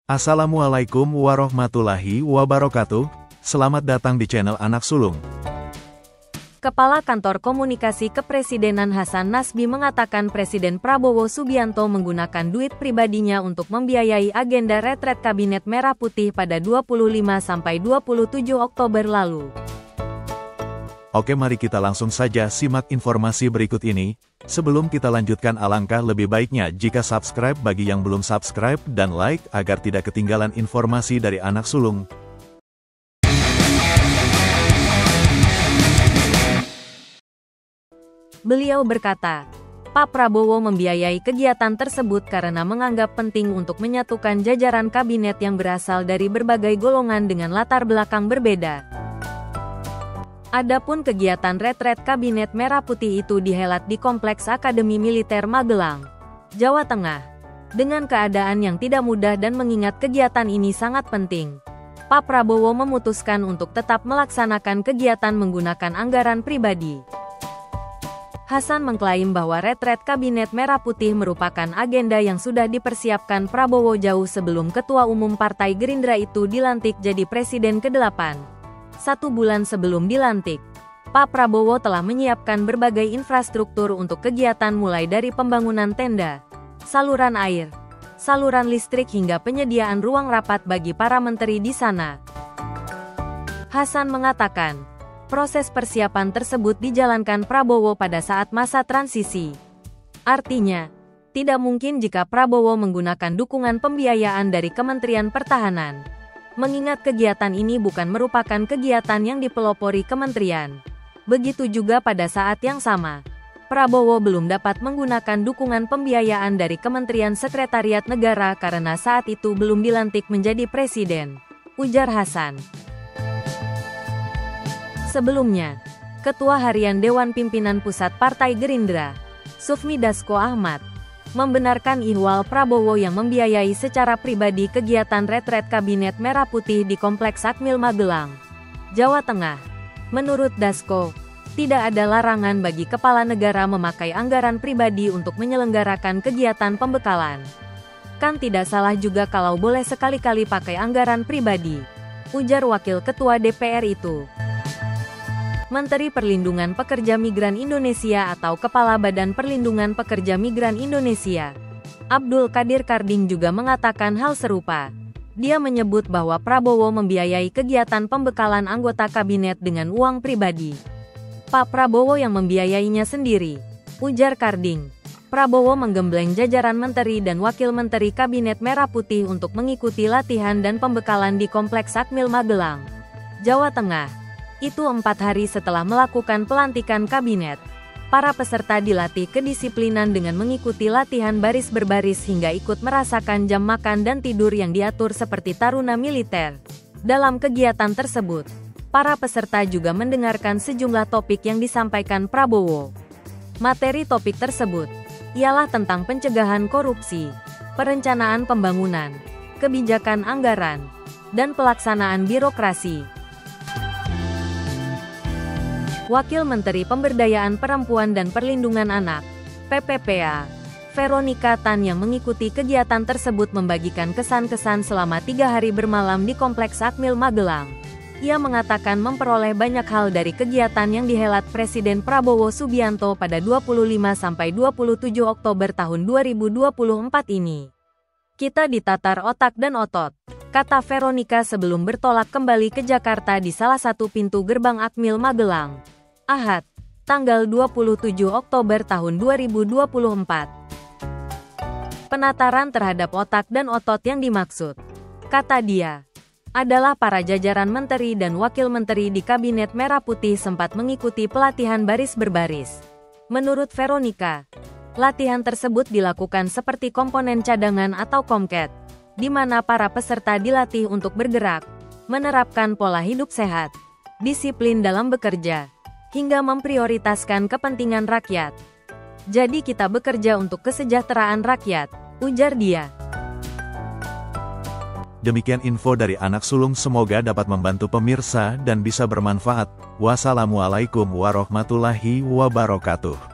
Assalamualaikum warahmatullahi wabarakatuh. Selamat datang di channel Anak Sulung. Kepala Kantor Komunikasi Kepresidenan Hasan Nasbi mengatakan Presiden Prabowo Subianto menggunakan duit pribadinya untuk membiayai agenda retret Kabinet Merah Putih pada 25-27 Oktober lalu. Oke, mari kita langsung saja simak informasi berikut ini. Sebelum kita lanjutkan, alangkah lebih baiknya jika subscribe bagi yang belum subscribe dan like agar tidak ketinggalan informasi dari Anak Sulung. Beliau berkata, Pak Prabowo membiayai kegiatan tersebut karena menganggap penting untuk menyatukan jajaran kabinet yang berasal dari berbagai golongan dengan latar belakang berbeda. Adapun kegiatan retret Kabinet Merah Putih itu dihelat di Kompleks Akademi Militer Magelang, Jawa Tengah. Dengan keadaan yang tidak mudah dan mengingat kegiatan ini sangat penting, Pak Prabowo memutuskan untuk tetap melaksanakan kegiatan menggunakan anggaran pribadi. Hasan mengklaim bahwa retret Kabinet Merah Putih merupakan agenda yang sudah dipersiapkan Prabowo jauh sebelum Ketua Umum Partai Gerindra itu dilantik jadi Presiden ke-8. 1 bulan sebelum dilantik, Pak Prabowo telah menyiapkan berbagai infrastruktur untuk kegiatan mulai dari pembangunan tenda, saluran air, saluran listrik hingga penyediaan ruang rapat bagi para menteri di sana. Hasan mengatakan, proses persiapan tersebut dijalankan Prabowo pada saat masa transisi. Artinya, tidak mungkin jika Prabowo menggunakan dukungan pembiayaan dari Kementerian Pertahanan. Mengingat kegiatan ini bukan merupakan kegiatan yang dipelopori kementerian. Begitu juga pada saat yang sama, Prabowo belum dapat menggunakan dukungan pembiayaan dari Kementerian Sekretariat Negara karena saat itu belum dilantik menjadi presiden, ujar Hasan. Sebelumnya, Ketua Harian Dewan Pimpinan Pusat Partai Gerindra, Sufmi Dasko Ahmad, membenarkan ihwal Prabowo yang membiayai secara pribadi kegiatan retret Kabinet Merah Putih di Kompleks Akmil Magelang, Jawa Tengah. Menurut Dasko, tidak ada larangan bagi kepala negara memakai anggaran pribadi untuk menyelenggarakan kegiatan pembekalan. Kan tidak salah juga kalau boleh sekali-kali pakai anggaran pribadi, ujar Wakil Ketua DPR itu. Menteri Perlindungan Pekerja Migran Indonesia atau Kepala Badan Perlindungan Pekerja Migran Indonesia, Abdul Qadir Karding juga mengatakan hal serupa. Dia menyebut bahwa Prabowo membiayai kegiatan pembekalan anggota kabinet dengan uang pribadi. Pak Prabowo yang membiayainya sendiri, ujar Karding. Prabowo menggembleng jajaran menteri dan wakil menteri Kabinet Merah Putih untuk mengikuti latihan dan pembekalan di Kompleks Akmil Magelang, Jawa Tengah. Itu 4 hari setelah melakukan pelantikan kabinet. Para peserta dilatih kedisiplinan dengan mengikuti latihan baris berbaris hingga ikut merasakan jam makan dan tidur yang diatur seperti taruna militer. Dalam kegiatan tersebut, para peserta juga mendengarkan sejumlah topik yang disampaikan Prabowo. Materi topik tersebut ialah tentang pencegahan korupsi, perencanaan pembangunan, kebijakan anggaran, dan pelaksanaan birokrasi. Wakil Menteri Pemberdayaan Perempuan dan Perlindungan Anak, PPPA, Veronica Tan yang mengikuti kegiatan tersebut membagikan kesan-kesan selama 3 hari bermalam di Kompleks Akmil Magelang. Ia mengatakan memperoleh banyak hal dari kegiatan yang dihelat Presiden Prabowo Subianto pada 25-27 Oktober tahun 2024 ini. Kita ditatar otak dan otot, kata Veronica sebelum bertolak kembali ke Jakarta di salah satu pintu gerbang Akmil Magelang, Ahad, tanggal 27 Oktober tahun 2024. Penataran terhadap otak dan otot yang dimaksud, kata dia, adalah para jajaran menteri dan wakil menteri di Kabinet Merah Putih sempat mengikuti pelatihan baris berbaris. Menurut Veronica, latihan tersebut dilakukan seperti komponen cadangan atau komket, di mana para peserta dilatih untuk bergerak, menerapkan pola hidup sehat, disiplin dalam bekerja, hingga memprioritaskan kepentingan rakyat. Jadi kita bekerja untuk kesejahteraan rakyat, ujar dia. Demikian info dari Anak Sulung, semoga dapat membantu pemirsa dan bisa bermanfaat. Wassalamualaikum warahmatullahi wabarakatuh.